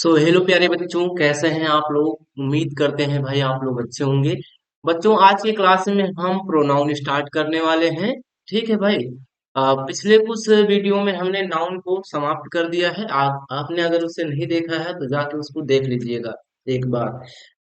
Hello प्यारे बच्चों, कैसे हैं आप लोग। उम्मीद करते हैं भाई आप लोग अच्छे होंगे। बच्चों, आज की क्लास में हम प्रोनाउन स्टार्ट करने वाले हैं। ठीक है भाई। पिछले कुछ वीडियो में हमने नाउन को समाप्त कर दिया है। आपने अगर उसे नहीं देखा है तो जाके उसको देख लीजिएगा एक बार।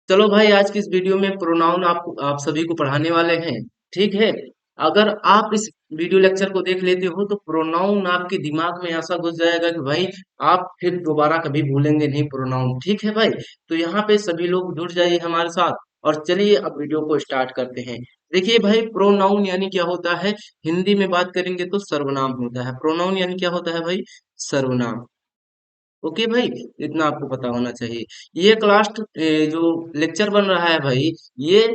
चलो भाई, आज की इस वीडियो में प्रोनाउन आप सभी को पढ़ाने वाले हैं। ठीक है। अगर आप इस वीडियो लेक्चर को देख लेते हो तो प्रोनाउन आपके दिमाग में ऐसा घुस जाएगा कि भाई आप फिर दोबारा कभी भूलेंगे नहीं प्रोनाउन। ठीक है भाई। तो यहाँ पे सभी लोग जुड़ जाइए हमारे साथ। और चलिए अब वीडियो को स्टार्ट करते हैं। देखिए भाई, प्रोनाउन यानी क्या होता है। हिंदी में बात करेंगे तो सर्वनाम होता है। प्रोनाउन यानी क्या होता है भाई, सर्वनाम। ओके भाई, इतना आपको पता होना चाहिए। ये क्लास जो लेक्चर बन रहा है भाई, ये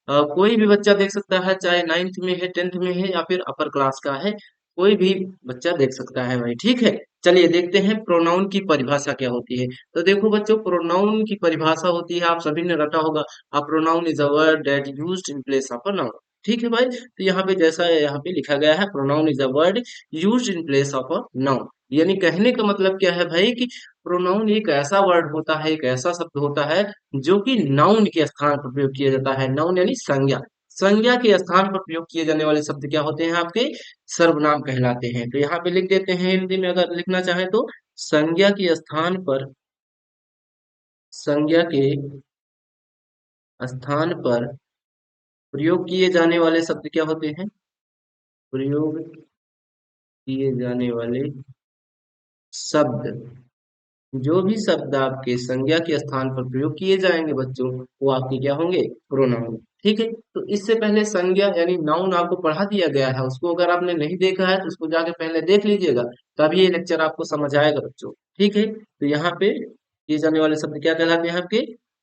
कोई भी बच्चा देख सकता है, चाहे नाइन्थ में है, टेंथ में है, या फिर अपर क्लास का है। कोई भी बच्चा देख सकता है भाई। ठीक है। चलिए देखते हैं प्रोनाउन की परिभाषा क्या होती है। तो देखो बच्चों, प्रोनाउन की परिभाषा होती है, आप सभी ने रटा होगा। A pronoun is a word that used in place of a noun. ठीक है भाई। तो यहाँ पे जैसा यहाँ पे लिखा गया है, pronoun is a word used in place of a noun. यानी कहने का मतलब क्या है भाई कि प्रोनाउन एक ऐसा वर्ड होता है, एक ऐसा शब्द होता है जो कि नाउन के स्थान पर प्रयोग किया जाता है। नाउन यानी संज्ञा। संज्ञा के स्थान पर प्रयोग किए जाने वाले शब्द क्या होते हैं आपके, सर्वनाम कहलाते हैं। तो यहाँ पे लिख देते हैं, हिंदी में अगर लिखना चाहे तो संज्ञा के स्थान पर, संज्ञा के स्थान पर प्रयोग किए जाने वाले शब्द क्या होते हैं, प्रयोग किए जाने वाले शब्द। जो भी शब्द आपके संज्ञा के स्थान पर प्रयोग किए जाएंगे बच्चों, वो आपके क्या होंगे, प्रोनाउन। ठीक है। तो इससे पहले संज्ञा यानी नाउन आपको पढ़ा दिया गया है, उसको अगर आपने नहीं देखा है तो उसको जाके पहले देख लीजिएगा, तभी ये लेक्चर आपको समझ आएगा बच्चों। ठीक है। तो यहाँ पे किए जाने वाले शब्द क्या कहलाते हैं आपके,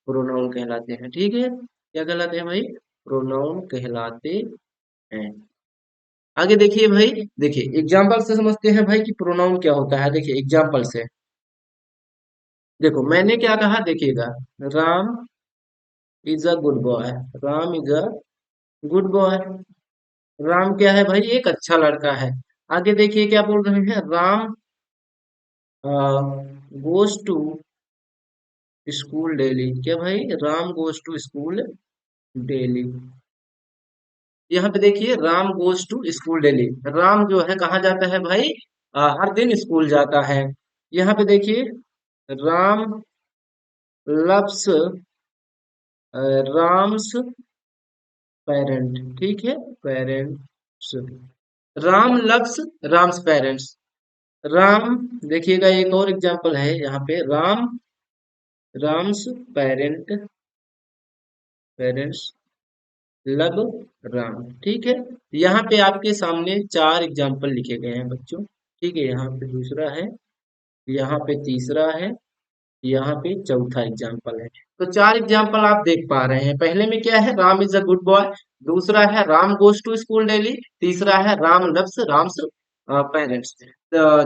प्रोनाउन कहलाते हैं। ठीक है। क्या कहलाते हैं भाई, प्रोनाउन कहलाते हैं। आगे देखिए भाई, देखिए एग्जाम्पल से समझते हैं भाई कि प्रोनाउन क्या होता है। देखिए एग्जाम्पल से, देखो मैंने क्या कहा, देखिएगा। Ram is a good boy. Ram is a good boy. Ram क्या है भाई, एक अच्छा लड़का है। आगे देखिए क्या बोल रहे हैं, Ram goes to school daily. क्या भाई, Ram goes to school daily. यहाँ पे देखिए, Ram goes to school daily. Ram जो है कहाँ जाता है भाई, हर दिन स्कूल जाता है। यहाँ पे देखिए, राम लव्स, राम्स पेरेंट। ठीक है, parents. Ram loves Ram's parents. Ram, देखिएगा एक और एग्जांपल है यहाँ पे, Ram Ram's parent, parents love Ram. ठीक है। यहाँ पे आपके सामने चार एग्जांपल लिखे गए हैं बच्चों। ठीक है। यहाँ पे दूसरा है, यहाँ पे तीसरा है, यहाँ पे चौथा एग्जाम्पल है। तो चार एग्जाम्पल आप देख पा रहे हैं। पहले में क्या है, Ram is a good boy. दूसरा है Ram goes to school daily. तीसरा है राम लव्स राम्स पेरेंट्स।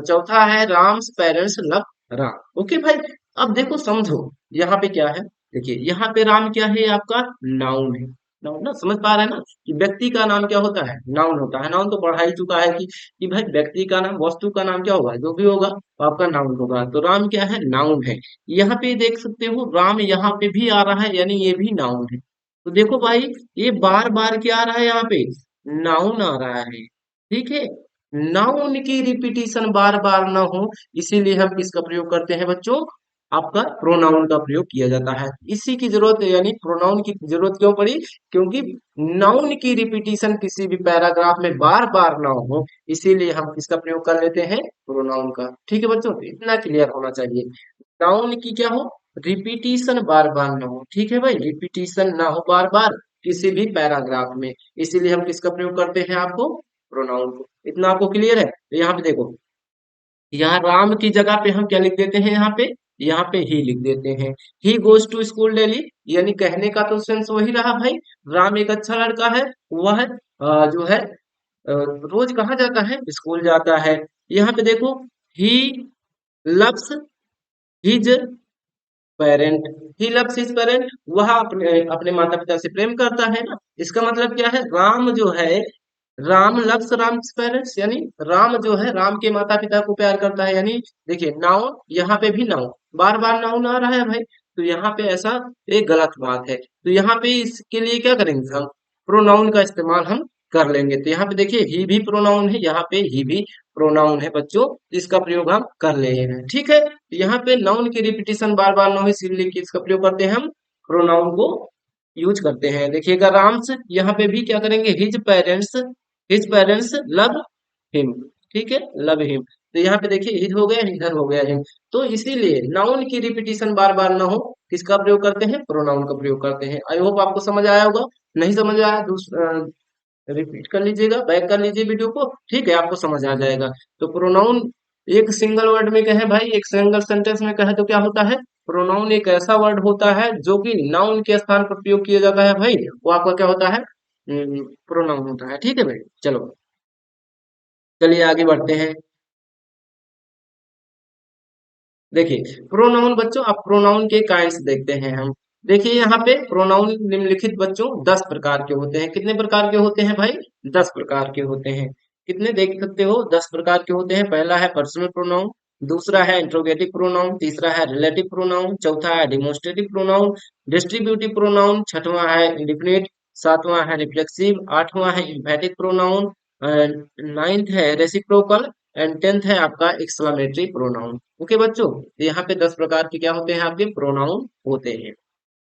चौथा है Ram's parents love Ram. Okay भाई। अब देखो समझो, यहाँ पे क्या है। देखिए यहाँ पे राम क्या है, आपका नाउन है। नाउन ना, समझ पा रहे हैं ना कि व्यक्ति का नाम क्या होता है, नाउन होता है। नाउन तो पढ़ा ही चुका है कि भाई व्यक्ति का नाम, वस्तु का नाम क्या होगा, जो भी होगा वो आपका नाउन होगा। तो राम क्या है, नाउन है। यहाँ पे देख सकते हो, राम यहाँ पे भी आ रहा है, यानी ये भी नाउन है। तो देखो भाई, ये बार बार क्या आ रहा है, यहाँ पे नाउन आ रहा है। ठीक है। नाउन की रिपीटिशन बार बार ना हो, इसीलिए हम किसका प्रयोग करते हैं बच्चों, आपका प्रोनाउन का प्रयोग किया जाता है। इसी की जरूरत, यानी प्रोनाउन की जरूरत क्यों पड़ी, क्योंकि नाउन की रिपीटिशन किसी भी पैराग्राफ में बार बार ना हो, इसीलिए हम किसका प्रयोग कर लेते हैं, प्रोनाउन का। ठीक है बच्चों, तो इतना क्लियर होना चाहिए। नाउन की क्या हो, रिपीटिशन बार बार ना हो। ठीक है भाई, रिपीटिशन ना हो बार बार किसी भी पैराग्राफ में, इसीलिए हम किसका प्रयोग करते हैं, आपको प्रोनाउन को। इतना आपको क्लियर है। तो यहाँ पे देखो, यहाँ राम की जगह पे हम क्या लिख देते हैं, यहाँ पे ही लिख देते हैं। He goes to school daily, यानी कहने का तो सेंस वही रहा भाई। राम एक अच्छा लड़का है, वह जो है रोज कहाँ जाता है, स्कूल जाता है। यहाँ पे देखो, he loves his parent. He loves his parent, वह अपने अपने माता पिता से प्रेम करता है ना। इसका मतलब क्या है, राम जो है, राम लव्स राम्स पेरेंट्स, यानी राम जो है राम के माता पिता को प्यार करता है। यानी देखिए नाउन, यहाँ पे भी नाउन, बार बार नाउन आ रहा है भाई, तो यहाँ पे ऐसा एक गलत बात है। तो यहाँ पे इसके लिए क्या करेंगे हम, प्रोनाउन का इस्तेमाल हम कर लेंगे। तो यहाँ पे देखिए ही भी प्रोनाउन है, यहाँ पे ही भी प्रोनाउन है बच्चों, इसका प्रयोग हम कर ले रहे हैं। ठीक है, तो यहाँ पे नाउन की रिपीटिशन बार बार ना हो इसीलिए कि इसका प्रयोग करते हैं हम, प्रोनाउन को यूज करते हैं। देखिएगा राम्स, यहाँ पे भी क्या करेंगे, हिज पेरेंट्स लव हिम। ठीक है, लव हिम। तो यहाँ पे देखिए हिज हो गया, इधर हो गया हिम। तो इसीलिए नाउन की रिपीटिशन बार बार ना हो, किसका प्रयोग करते हैं, प्रोनाउन का प्रयोग करते हैं। आई होप आपको समझ आया होगा। नहीं समझ आया रिपीट कर लीजिएगा, बैक कर लीजिए वीडियो को, ठीक है, आपको समझ आ जाएगा। तो प्रोनाउन एक सिंगल वर्ड में कहे भाई, एक सिंगल सेंटेंस में कहे तो क्या होता है, प्रोनाउन एक ऐसा वर्ड होता है जो कि नाउन के स्थान पर प्रयोग किया जाता है भाई, वो आपका क्या होता है, प्रोनाउन होता है। ठीक है भाई, चलो चलिए आगे बढ़ते हैं। देखिए प्रोनाउन बच्चों, अब प्रोनाउन के काइंड्स देखते हैं हम। देखिए यहाँ पे प्रोनाउन निम्नलिखित बच्चों 10 प्रकार के होते हैं। कितने प्रकार के होते हैं भाई, 10 प्रकार के होते हैं। कितने देख सकते हो, 10 प्रकार के होते हैं। पहला है पर्सनल प्रोनाउन, दूसरा है इंट्रोगेटिव प्रोनाउन, तीसरा है रिलेटिव प्रोनाउन, चौथा है डिमोस्ट्रेटिव प्रोनाउन, डिस्ट्रीब्यूटिव प्रोनाउन, छठवां है इंडिफिनिट, सातवां है रिफ्लेक्सिव, आठवां है इम्फेटिक प्रोनाउन, नाइन्थ है रेसिप्रोकल, एंड टेंथ है आपका एक्सक्लेमेटरी प्रोनाउन। ओके बच्चों, तो यहाँ पे 10 प्रकार के क्या होते हैं, आपके प्रोनाउन होते हैं।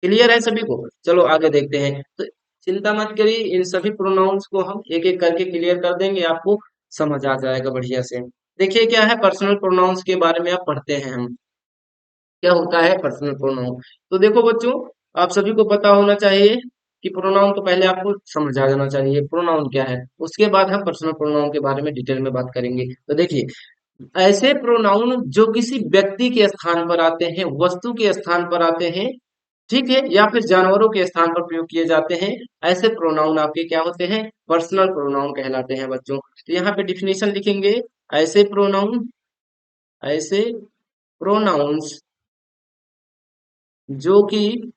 क्लियर है सभी को, चलो आगे देखते हैं। तो चिंता मत करिए, इन सभी प्रोनाउंस को हम एक एक करके क्लियर कर देंगे, आपको समझ आ जाएगा बढ़िया से। देखिए क्या है, पर्सनल प्रोनाउंस के बारे में आप पढ़ते हैं हम, क्या होता है पर्सनल प्रोनाउन। तो देखो बच्चों, आप सभी को पता होना चाहिए कि प्रोनाउन तो पहले आपको समझ आ जाना चाहिए प्रोनाउन क्या है, उसके बाद हम पर्सनल प्रोनाउन के बारे में डिटेल में बात करेंगे। तो देखिए, ऐसे प्रोनाउन जो किसी व्यक्ति के स्थान पर आते हैं, वस्तु के स्थान पर आते हैं, ठीक है, या फिर जानवरों के स्थान पर प्रयोग किए जाते हैं, ऐसे प्रोनाउन आपके क्या होते हैं, पर्सनल प्रोनाउन कहलाते हैं बच्चों। तो यहाँ पे डिफिनेशन लिखेंगे, ऐसे प्रोनाउन, ऐसे प्रोनाउंस जो कि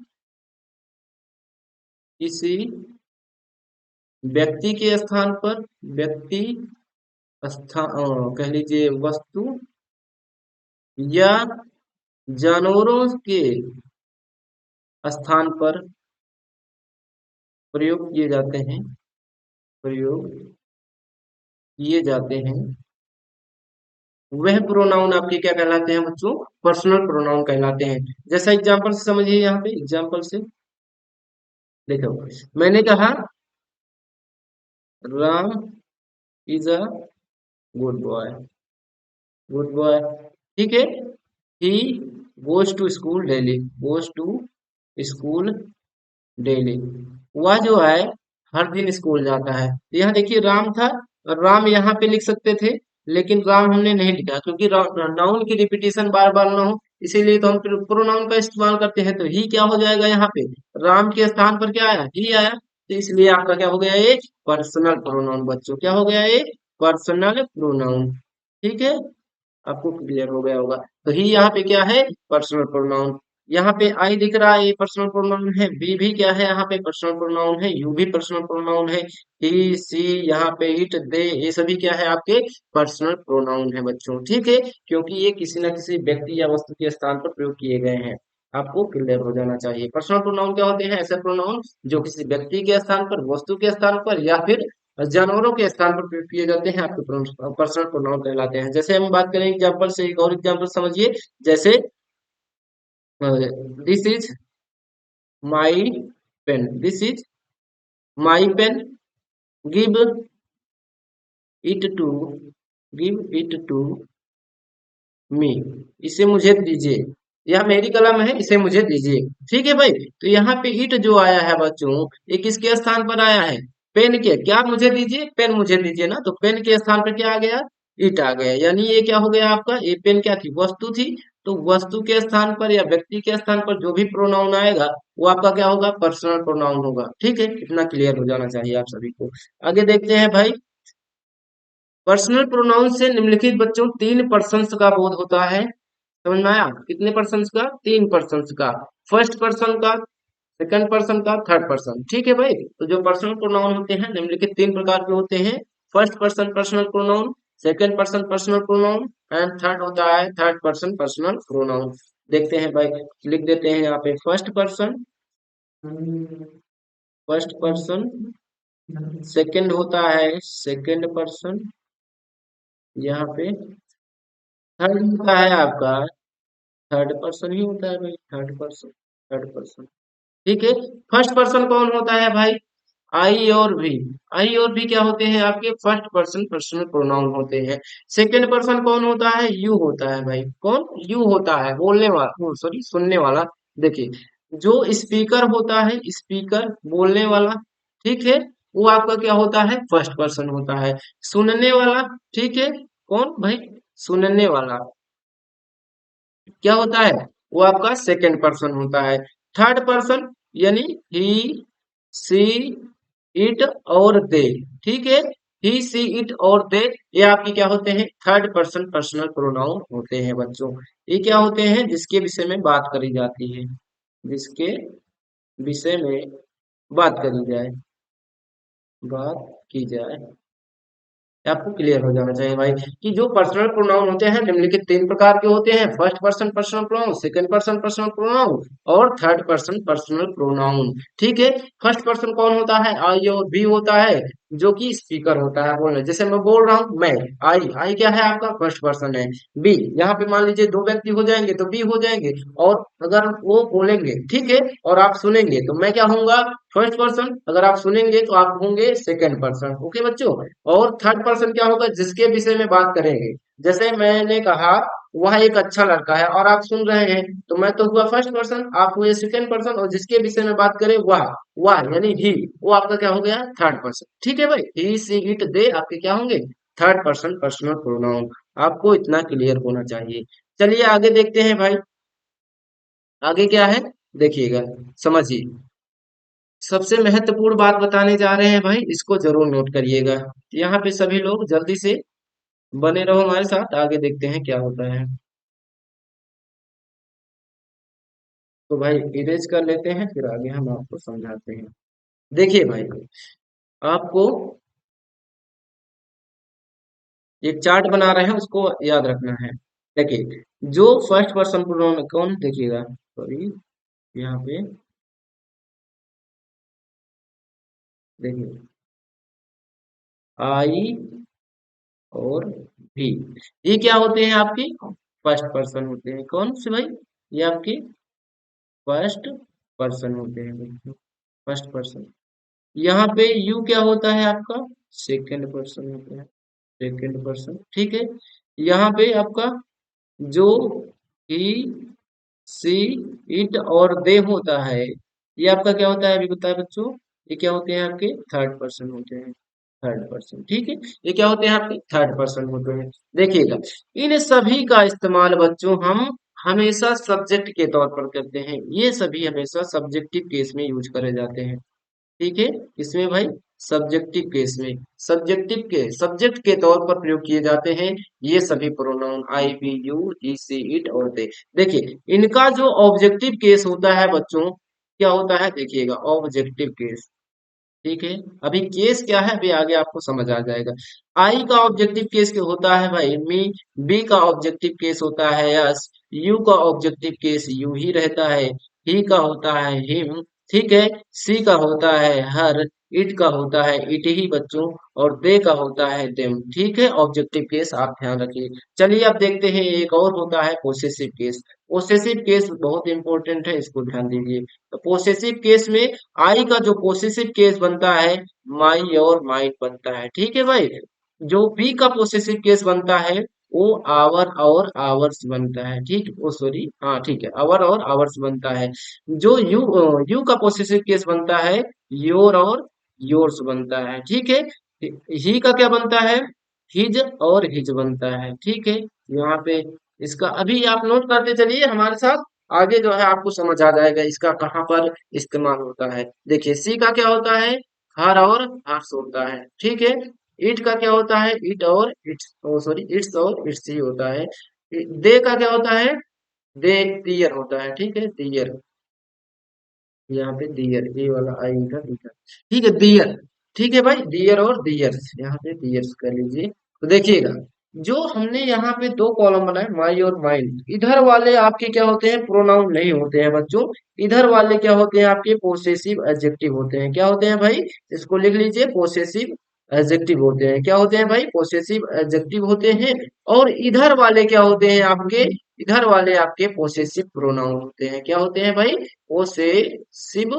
किसी व्यक्ति के स्थान पर, व्यक्ति कह लीजिए वस्तु या जानवरों के स्थान पर प्रयोग किए जाते हैं, प्रयोग किए जाते हैं, वह प्रोनाउन आपके क्या कहलाते हैं बच्चों, पर्सनल प्रोनाउन कहलाते हैं। जैसा एग्जांपल से समझिए, यहाँ पे एग्जांपल से देखो, मैंने कहा Ram is a good boy, good boy, ठीक है, he goes to school daily, goes to school daily, वह जो है हर दिन स्कूल जाता है। तो यहाँ देखिए राम था, राम यहाँ पे लिख सकते थे, लेकिन राम हमने नहीं लिखा क्योंकि नाउन की रिपीटिशन बार बार ना हो, इसीलिए तो हम प्रोनाउन का इस्तेमाल करते हैं। तो ही क्या हो जाएगा, यहाँ पे राम के स्थान पर क्या आया, ही आया, तो इसलिए आपका क्या हो गया, एक पर्सनल प्रोनाउन बच्चों, क्या हो गया, एक पर्सनल प्रोनाउन। ठीक है, आपको क्लियर हो गया होगा। तो ही यहाँ पे क्या है, पर्सनल प्रोनाउन। यहाँ पे आई दिख रहा है, ये पर्सनल प्रोनाउन है, वी भी क्या है, यहाँ पे पर्सनल प्रोनाउन है, यू भी पर्सनल प्रोनाउन है, ही सी, यहाँ पे इट दे, ये सभी क्या है, आपके पर्सनल प्रोनाउन है बच्चों। ठीक है, क्योंकि ये किसी न किसी व्यक्ति या वस्तु के स्थान पर प्रयोग किए गए हैं, आपको क्लियर हो जाना चाहिए। पर्सनल प्रोनाउन क्या होते हैं, ऐसे प्रोनाउन जो किसी व्यक्ति के स्थान पर, वस्तु के स्थान पर या फिर जानवरों के स्थान पर प्रयोग किए जाते हैं, आपके पर्सनल प्रोनाउन कहलाते हैं। जैसे हम बात करें एग्जांपल से, एक और एग्जांपल समझिए, जैसे this is my pen, this is my pen, give it to, give it to me, इसे मुझे दीजिए, यह मेरी कलम है, इसे मुझे दीजिए। ठीक है भाई, तो यहाँ पे इट जो आया है बच्चों, ये किसके स्थान पर आया है, पेन के, क्या मुझे दीजिए, पेन मुझे दीजिए ना, तो पेन के स्थान पर क्या आ गया, इट आ गया। यानी ये क्या हो गया आपका, ये पेन क्या थी, वस्तु थी, तो वस्तु के स्थान पर या व्यक्ति के स्थान पर जो भी प्रोनाउन आएगा वो आपका क्या होगा, पर्सनल प्रोनाउन होगा। ठीक है, इतना क्लियर हो जाना चाहिए आप सभी को। आगे देखते हैं भाई, पर्सनल प्रोनाउन से निम्नलिखित बच्चों 3 पर्सन्स का बोध होता है। समझ में आया, कितने पर्सन्स का, 3 पर्सन्स का, फर्स्ट पर्सन का, सेकंड पर्सन का, थर्ड पर्सन। ठीक है भाई, तो जो पर्सनल प्रोनाउन होते हैं निम्नलिखित 3 प्रकार के होते हैं, first person personal pronoun, second person personal pronoun, and third होता है थर्ड पर्सन पर्सनल प्रोनाउन। देखते हैं भाई, लिख देते हैं यहाँ पे फर्स्ट पर्सन, सेकंड होता है सेकंड पर्सन, यहाँ पे थर्ड होता है आपका थर्ड पर्सन ही होता है भाई, थर्ड पर्सन। ठीक है। फर्स्ट पर्सन कौन होता है भाई? आई और भी। आई और भी क्या होते हैं आपके? फर्स्ट पर्सन पर्सनल प्रोनाउन होते हैं। सेकंड पर्सन कौन होता है? यू होता है भाई। कौन? यू होता है, बोलने वाला, सॉरी सुनने वाला। देखिए, जो स्पीकर होता है, स्पीकर बोलने वाला, ठीक है, वो आपका क्या होता है? फर्स्ट पर्सन होता है। सुनने वाला, ठीक है, कौन भाई? सुनने वाला क्या होता है? वो आपका सेकंड पर्सन होता है। थर्ड पर्सन यानी ही, सी, इट और दे, ठीक है, ही, सी, इट और दे, ये आपके क्या होते हैं? थर्ड पर्सन पर्सनल प्रोनाउन होते हैं बच्चों। ये क्या होते हैं? जिसके विषय में बात करी जाती है, जिसके विषय में बात करी जाए, बात की जाए, आपको क्लियर हो जाना चाहिए भाई कि जो पर्सनल प्रोनाउन होते हैं निम्नलिखित तीन प्रकार के होते हैं: first person personal pronoun, second person personal pronoun और थर्ड पर्सन पर्सनल प्रोनाउन। ठीक है। फर्स्ट पर्सन कौन होता है? आई और बी होता है, जो कि स्पीकर होता है बोलने, जैसे मैं बोल रहा हूँ, मैं, आई, आई क्या है आपका? फर्स्ट पर्सन है। बी, यहाँ पे मान लीजिए दो व्यक्ति हो जाएंगे तो बी हो जाएंगे, और अगर वो बोलेंगे, ठीक है, और आप सुनेंगे तो मैं क्या होऊंगा? First person. अगर आप सुनेंगे तो आप होंगे सेकंड पर्सन। ओके बच्चों। और थर्ड पर्सन क्या होगा? जिसके विषय में बात करेंगे, जैसे मैंने कहा वह एक अच्छा लड़का है, और आप सुन रहे हैं, तो मैं तो हुआ फर्स्ट पर्सन, आप हुए सेकंड पर्सन, और जिसके विषय में बात करें वह यानी ही, वो आपका क्या हो गया? Third person. ठीक है भाई, ही, सी, इट, दे आपके क्या होंगे? Third person personal pronoun. आपको इतना क्लियर होना चाहिए। चलिए आगे देखते हैं भाई, आगे क्या है देखिएगा, समझिए। सबसे महत्वपूर्ण बात बताने जा रहे हैं भाई, इसको जरूर नोट करिएगा। यहाँ पे सभी लोग जल्दी से बने रहो हमारे साथ, आगे देखते हैं क्या होता है। तो भाई इरेज कर लेते हैं, फिर आगे हम आपको समझाते हैं। देखिए भाई, आपको एक चार्ट बना रहे हैं, उसको याद रखना है। देखिए, जो फर्स्ट पर्सन प्रोनाउन कौन, देखिएगा, सॉरी, यहाँ पे देखिए, आई और भी, ये क्या होते हैं आपके? फर्स्ट पर्सन होते हैं। कौन से भाई? ये आपके फर्स्ट पर्सन होते हैं बच्चों, फर्स्ट पर्सन। यहाँ पे यू क्या होता है आपका? सेकंड पर्सन होता है, सेकंड पर्सन। ठीक है। यहाँ पे आपका जो ही, सी, इट और दे होता है, ये आपका क्या होता है? अभी बताया बच्चों, ये क्या होते हैं आपके? थर्ड पर्सन होते हैं, थर्ड पर्सन। ठीक है। ये क्या होते हैं आपके? थर्ड पर्सन होते हैं। देखिएगा, इन सभी का इस्तेमाल बच्चों हम हमेशा सब्जेक्ट के तौर पर करते हैं। ये सभी हमेशा सब्जेक्टिव केस में यूज करे जाते हैं। ठीक है। इसमें भाई सब्जेक्टिव केस में, सब्जेक्ट के तौर पर प्रयोग किए जाते हैं ये सभी pronoun, I, we, you, he, she, it और दे। देखिए, इनका जो ऑब्जेक्टिव केस होता है बच्चों, क्या होता है देखिएगा, ऑब्जेक्टिव केस। ठीक है। अभी केस क्या है, अभी आगे आपको समझ आ जाएगा। आई का ऑब्जेक्टिव केस क्या होता है भाई? मी। बी का ऑब्जेक्टिव केस होता है यस। यू का ऑब्जेक्टिव केस यू ही रहता है। ही का होता है हिम। ठीक है। सी का होता है हर। इट का होता है इट ही बच्चों। और दे का होता है देम। ठीक है, ऑब्जेक्टिव केस आप ध्यान रखिए। चलिए अब देखते हैं, एक और होता है पोसेसिव केस। पोसेसिव केस बहुत इंपॉर्टेंट है, इसको ध्यान दीजिए। तो पोसेसिव केस में आई का जो पोसेसिव केस बनता है, माई और माइट बनता है। ठीक है भाई। जो बी का पोसेसिव केस बनता है, वो आवर और आवर्स बनता है। ठीक, ओ सॉरी, हाँ ठीक है, आवर और आवर्स बनता है। जो यू का पोसेसिव केस बनता है, योर और योर्स बनता है। ठीक है। ही का क्या बनता है? हिज और हिज बनता है। ठीक है। यहाँ पे इसका अभी आप नोट करते चलिए हमारे साथ, आगे जो है आपको समझ आ जाएगा इसका कहाँ पर इस्तेमाल होता है। देखिए, सी का क्या होता है? हर और हर्ष होता है। ठीक है। ईट का क्या होता है? इट और इट्स, ओ सॉरी, इट्स और इट्स ही होता है। दे का क्या होता है? दे, दियर होता है। ठीक है, दियर, यहाँ पे दियर, ये वाला आई का दियर। ठीक है, दियर। ठीक है भाई, दियर और दियर्स, यहाँ पे दियर्स कर लीजिए। तो देखिएगा, जो हमने यहाँ पे दो कॉलम बनाए माई और माइन, इधर वाले आपके क्या होते हैं, प्रोनाउन नहीं होते हैं बच्चों। इधर वाले क्या होते हैं आपके, पोसेसिव एडजेक्टिव होते हैं। क्या होते हैं भाई, इसको लिख लीजिए, पोसेसिव एडजेक्टिव होते हैं। क्या होते हैं भाई, पोसेसिव एडजेक्टिव होते हैं। और इधर वाले क्या होते हैं आपके, इधर वाले आपके पोसेसिव प्रोनाउन होते हैं। क्या होते हैं भाई, पोसेसिव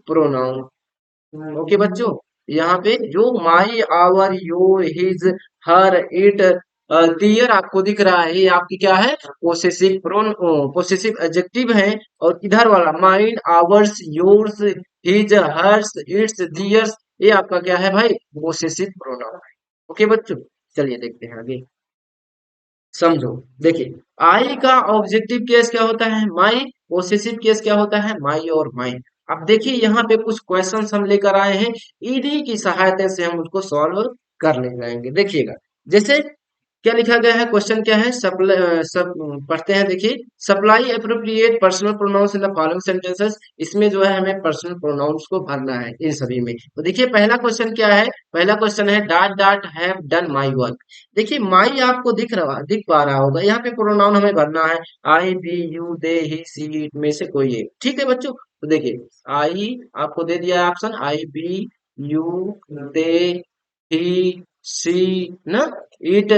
प्रोनाउन। ओके बच्चों, यहाँ पे जो my, our, your, his, her, it, their आपको दिख रहा है, ये आपकी क्या है, पोसेसिव प्रोन पोसेसिव एडजेक्टिव है। और इधर वाला mine, ours, yours, his, hers, its, theirs, ये आपका क्या है भाई, पोसेसिव प्रोनाउन है। ओके बच्चों, चलिए देखते हैं आगे, समझो। देखिए, आई का ऑब्जेक्टिव केस क्या होता है, माई। पोसेसिव केस क्या होता है, माई और माइन। अब देखिए यहाँ पे कुछ क्वेश्चंस हम लेकर आए हैं, ईडी की सहायता से हम उसको सॉल्व कर ले जाएंगे। देखिएगा, जैसे क्या लिखा गया है, क्वेश्चन क्या है, सब पढ़ते हैं। देखिए, supply appropriate personal pronouns in the following sentences. इसमें जो है हमें पर्सनल प्रोनाउंस को भरना है इन सभी में। तो देखिए पहला क्वेश्चन क्या है, पहला क्वेश्चन है dot dot have done my work. देखिए माई आपको दिख पा रहा होगा, यहाँ पे प्रोनाउन हमें भरना है, आई, भी, you, they, he, she, it में से कोई एक। ठीक है बच्चों, तो देखिए आई आपको दे दिया है ऑप्शन, आई, बी, यू, दे, ही, सी, ना, इट,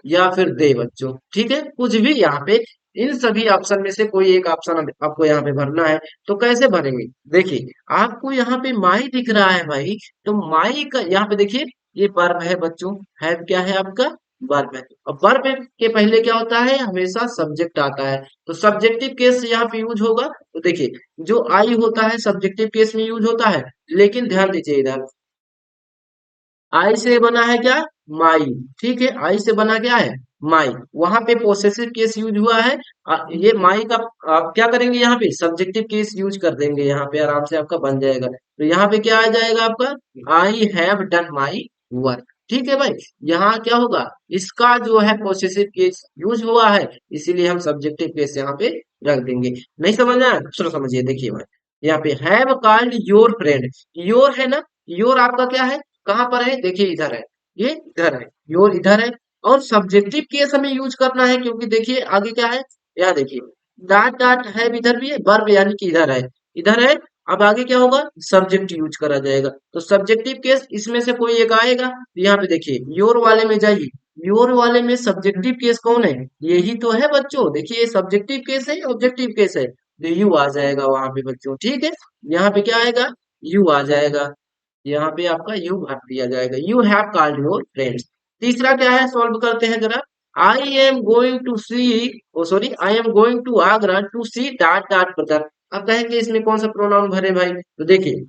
या फिर दे बच्चों। ठीक है, कुछ भी यहाँ पे इन सभी ऑप्शन में से कोई एक ऑप्शन आपको यहाँ पे भरना है। तो कैसे भरेंगे, देखिए आपको यहाँ पे माई दिख रहा है भाई, तो माई का यहाँ पे देखिए, ये वर्ब है बच्चों, है क्या है आपका, वर्ब है। और वर्ब के पहले क्या होता है, हमेशा सब्जेक्ट आता है। तो सब्जेक्टिव केस यहाँ पे यूज होगा। तो देखिए जो आई होता है सब्जेक्टिव केस में यूज होता है, लेकिन ध्यान दीजिए इधर, आई से बना है क्या, माई। ठीक है, आई से बना क्या है, माई। वहां पे पोसेसिव केस यूज हुआ है, ये माई का आप क्या करेंगे, यहाँ पे सब्जेक्टिव केस यूज कर देंगे, यहाँ पे आराम से आपका बन जाएगा। तो यहाँ पे क्या आ जाएगा आपका, I have done my work. ठीक है भाई, यहाँ क्या होगा, इसका जो है पोसेसिव केस यूज हुआ है, इसीलिए हम सब्जेक्टिव केस यहाँ पे रख देंगे। नहीं समझ में आया, चलो समझिए। देखिए भाई, यहाँ पे have called your friend, your है ना, योर आपका क्या है, कहाँ पर है, देखिए इधर है, ये इधर है, योर इधर है। और सब्जेक्टिव केस हमें यूज करना है, क्योंकि देखिए आगे क्या है, यहाँ देखिए डॉट डॉट है, इधर भी है, वर्ब यानी कि इधर है, इधर है। अब आगे क्या होगा, सब्जेक्ट यूज करा जाएगा। तो सब्जेक्टिव केस इसमें से कोई एक आएगा। तो यहाँ पे देखिए योर वाले में जाइए, योर वाले में सब्जेक्टिव केस कौन है, यही तो है बच्चों। देखिए ये सब्जेक्टिव केस है, ऑब्जेक्टिव केस है, तो यू आ जाएगा वहां पे बच्चों। ठीक है, यहाँ पे क्या आएगा, यू आ जाएगा, यहाँ पे आपका यू भर दिया जाएगा, you have called your friends. तीसरा क्या है, सॉल्व करते हैं जरा। I am going to see, oh sorry, I am going to Agra to see dot dot brother. अब कहेंगे इसमें कौन सा प्रोनाउन भरे भाई, तो देखिए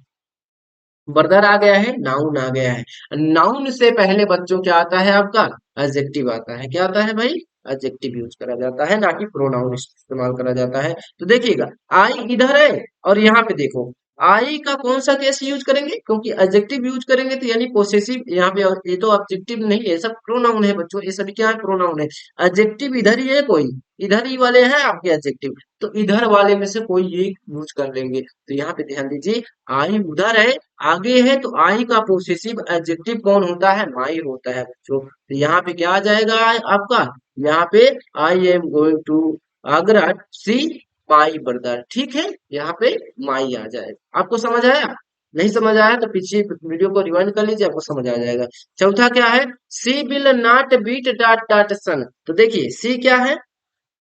ब्रदर आ गया है, नाउन आ गया है। नाउन से पहले बच्चों क्या आता है आपका, एडजेक्टिव आता है। क्या आता है भाई, एडजेक्टिव यूज करा जाता है, ना कि प्रोनाउन इस्तेमाल करा जाता है। तो देखिएगा आई इधर है, और यहाँ पे देखो आई का कौन सा केस यूज करेंगे, क्योंकि एडजेक्टिव यूज करेंगे तो यानी पोसेसिव यहाँ पे, और ये तो ऑब्जेक्टिव नहीं है, सब प्रोनाउन है बच्चों, ये सभी क्या है, प्रोनाउन है। एडजेक्टिव इधर ही है, कोई इधर ही वाले हैं आपके एडजेक्टिव, तो इधर वाले में से कोई एक यूज कर लेंगे। तो यहाँ पे ध्यान दीजिए, आई उधर है, आगे है, तो आई का पोसेसिव एडजेक्टिव कौन होता है, माई होता है बच्चों। तो यहाँ पे क्या आ जाएगा आपका, यहाँ पे I am going to Agra see my brother. ठीक है, यहाँ पे माई आ जाएगा। आपको समझ आया, नहीं समझ आया तो पीछे वीडियो को रिवाइंड कर लीजिए, आपको समझ आ जाएगा। चौथा क्या है, she will not beat dot dot son. तो देखिए सी क्या है,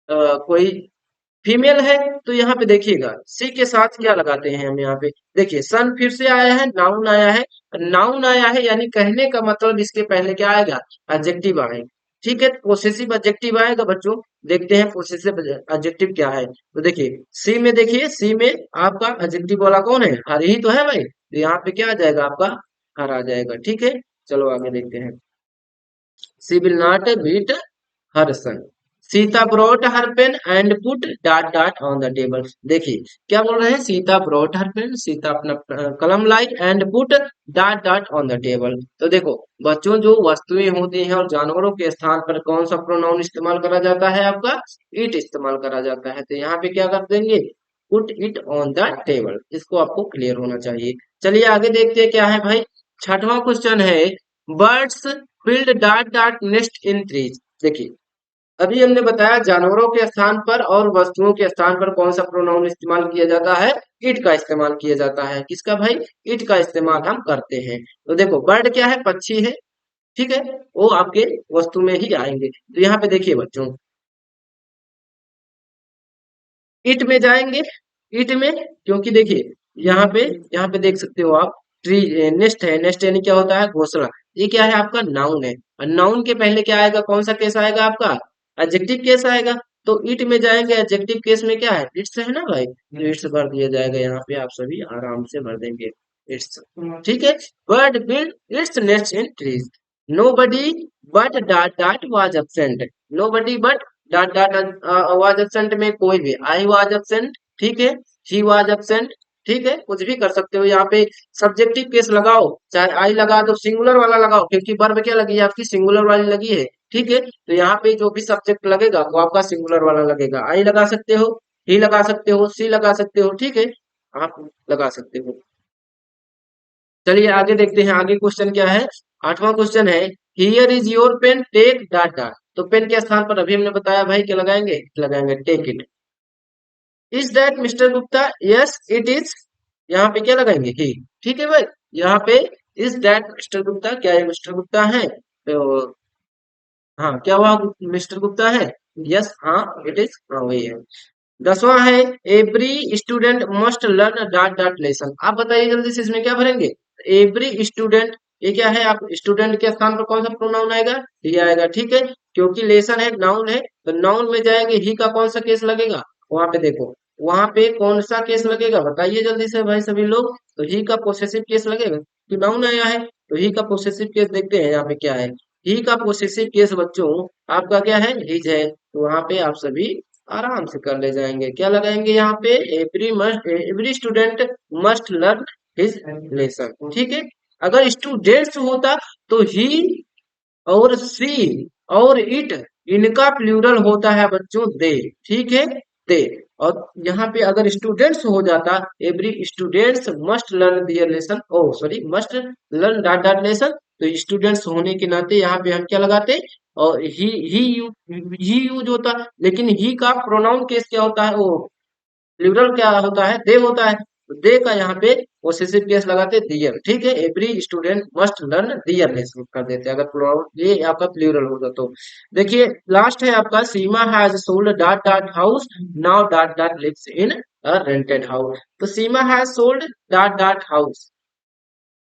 कोई फीमेल है, तो यहाँ पे देखिएगा सी के साथ क्या लगाते हैं हम, यहाँ पे देखिए सन फिर से आया है, नाउन आया है। नाउन आया है यानी कहने का मतलब इसके पहले क्या आएगा, एडजेक्टिव आएगा। ठीक है, पोसेसिव एडजेक्टिव आएगा बच्चों। देखते हैं पोसेसिव एडजेक्टिव क्या है। तो देखिए सी में, देखिए सी में आपका एडजेक्टिव वाला कौन है, हर ही तो है भाई, तो यहाँ पे क्या आ जाएगा आपका, हर आ जाएगा। ठीक है, चलो आगे देखते हैं। She will not beat her son, Sita brought her pen and put dot dot on the table. देखिए क्या बोल रहे हैं, Sita brought her pen, Sita अपना कलम लाई, and put dot dot on the table. तो देखो बच्चों, जो वस्तुएं होती हैं और जानवरों के स्थान पर कौन सा प्रोनाउन इस्तेमाल करा जाता है, आपका इट इस्तेमाल करा जाता है। तो यहाँ पे क्या कर देंगे, put it on the table. इसको आपको क्लियर होना चाहिए। चलिए आगे देखते हैं क्या है भाई। छठवां क्वेश्चन है, birds build dot dot nest इन ट्रीज। देखिए, अभी हमने बताया जानवरों के स्थान पर और वस्तुओं के स्थान पर कौन सा प्रोनाउन इस्तेमाल किया जाता है। इट का इस्तेमाल किया जाता है। किसका भाई? इट का इस्तेमाल हम करते हैं। तो देखो, बर्ड क्या है? पक्षी है। ठीक है, वो आपके वस्तु में ही आएंगे। तो यहाँ पे देखिए बच्चों, ईट में जाएंगे, ईट में, क्योंकि देखिए यहाँ पे देख सकते हो आप, ट्री, नेस्ट है। नेस्ट यानी क्या होता है? घोंसला। ये क्या है? आपका नाउन है। और नाउन के पहले क्या आएगा? कौन सा केस आएगा आपका? एडजेक्टिव केस आएगा। तो ईट में जाएंगे, एडजेक्टिव केस में क्या है? इट्स है ना भाई, तो इट्स भर दिया जाएगा। यहाँ पे आप सभी आराम से भर देंगे इट्स। ठीक है। Bird build its nest in trees. Nobody but dot dot was absent. Nobody but dot dot was absent में कोई भी, I was absent, ठीक है, he was absent, ठीक है, कुछ भी कर सकते हो। यहाँ पे सब्जेक्टिव केस लगाओ, चाहे आई लगा दो, सिंगुलर वाला लगाओ, क्योंकि वर्ब क्या लगी है आपकी? सिंगुलर वाली लगी है। ठीक है, तो यहाँ पे जो भी सब्जेक्ट लगेगा वो आपका सिंगुलर वाला लगेगा। आई लगा सकते हो, ही लगा सकते हो, सी लगा सकते हो, ठीक है, आप लगा सकते हो। चलिए आगे देखते हैं, आगे क्वेश्चन क्या है। आठवां क्वेश्चन है, here is your pen, take dot dot. तो पेन के स्थान पर अभी हमने बताया भाई क्या लगाएंगे? लगाएंगे take it. Is that mister Gupta? Yes it is. यहाँ पे क्या लगाएंगे? ही। ठीक है भाई, यहाँ पे इज दैट मिस्टर गुप्ता, क्या ये मिस्टर गुप्ता है? तो हाँ, क्या हुआ? मिस्टर गुप्ता है। यस, हाँ इट इज, हाँ वही है। 10वां है, every student must learn dot dot lesson. आप बताइए जल्दी से, इसमें क्या भरेंगे? एवरी स्टूडेंट, ये क्या है? आप स्टूडेंट के स्थान पर कौन सा प्रोनाउन आएगा? ही आएगा। ठीक है, क्योंकि लेसन है, नाउन है, तो नाउन में जाएंगे, ही का कौन सा केस लगेगा? वहां पे देखो, वहां पे कौन सा केस लगेगा? बताइए जल्दी से भाई सभी लोग। तो ही का पोसेसिव केस लगेगा, तो नाउन आया है, तो ही का पोसेसिव केस देखते हैं यहाँ पे क्या है। ही का पोसेसिव केस बच्चों आपका क्या है? हिज है। तो वहां पे आप सभी आराम से कर ले जाएंगे। क्या लगाएंगे यहाँ पे? Every student must learn his lesson. ठीक है, अगर स्टूडेंट्स होता तो ही और सी और इट, इनका प्लूरल होता है बच्चों दे। ठीक है, दे। और यहाँ पे अगर स्टूडेंट्स हो जाता, every students must learn their lesson, oh sorry, must learn dot dot lesson, तो स्टूडेंट्स होने के नाते यहाँ पे हम क्या लगाते? और ही यूज होता। लेकिन ही का प्रोनाउन केस क्या होता है? वो प्लूरल क्या होता है? दे होता है। तो दे का यहाँ पे पोसेसिव केस लगाते दियर। ठीक है, every student must learn their lesson कर देते, अगर प्लूरल, ये आपका प्लूरल होगा तो। देखिए लास्ट है आपका, Seema has sold dot dot house, now dot dot lives in a rented house. तो Seema has sold dot dot house,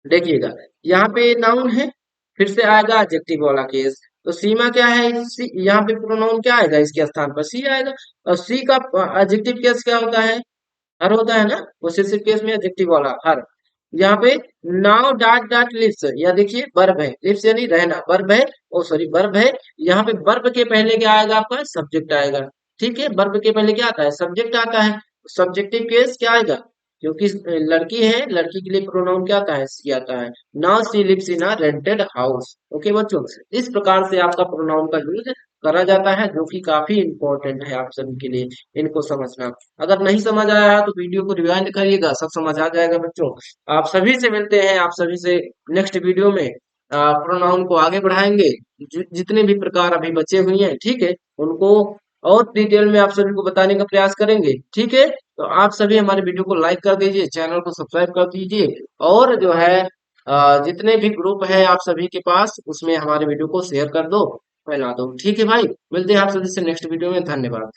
देखिएगा यहाँ पे नाउन है, फिर से आएगा एडजेक्टिव वाला केस। तो सीमा क्या है? यहाँ पे प्रोनाउन क्या आएगा? इसके स्थान पर सी आएगा। और सी का एडजेक्टिव केस क्या होता है? हर होता है ना, पोसेसिव केस में एडजेक्टिव वाला हर। यहाँ पे नाउ डॉट डॉट लिव्स, या देखिए वर्ब है, लिव्स यानी रहना, वर्ब है, ओ सॉरी वर्ब है। यहाँ पे वर्ब के पहले क्या आएगा आपका? सब्जेक्ट आएगा। ठीक है, वर्ब के पहले क्या आता है? सब्जेक्ट आता है। सब्जेक्टिव केस क्या आएगा? क्योंकि लड़की है, लड़की के लिए प्रोनाउन क्या आता है? सी आता है। Now she lives in a rented house. Okay बच्चों, इस प्रकार से आपका प्रोनाउन का यूज करा जाता है, जो कि काफी इंपॉर्टेंट है आप सभी के लिए, इनको समझना। अगर नहीं समझ आया है तो वीडियो को रिवाइंड करिएगा, सब समझ आ जाएगा बच्चों। आप सभी से मिलते हैं, आप सभी से नेक्स्ट वीडियो में प्रोनाउन को आगे बढ़ाएंगे। जितने भी प्रकार अभी बचे हुए हैं, ठीक है, उनको और डिटेल में आप सभी को बताने का प्रयास करेंगे। ठीक है, तो आप सभी हमारे वीडियो को लाइक कर दीजिए, चैनल को सब्सक्राइब कर दीजिए, और जो है जितने भी ग्रुप है आप सभी के पास, उसमें हमारे वीडियो को शेयर कर दो, फैला दो। ठीक है भाई, मिलते हैं आप सभी से नेक्स्ट वीडियो में। धन्यवाद।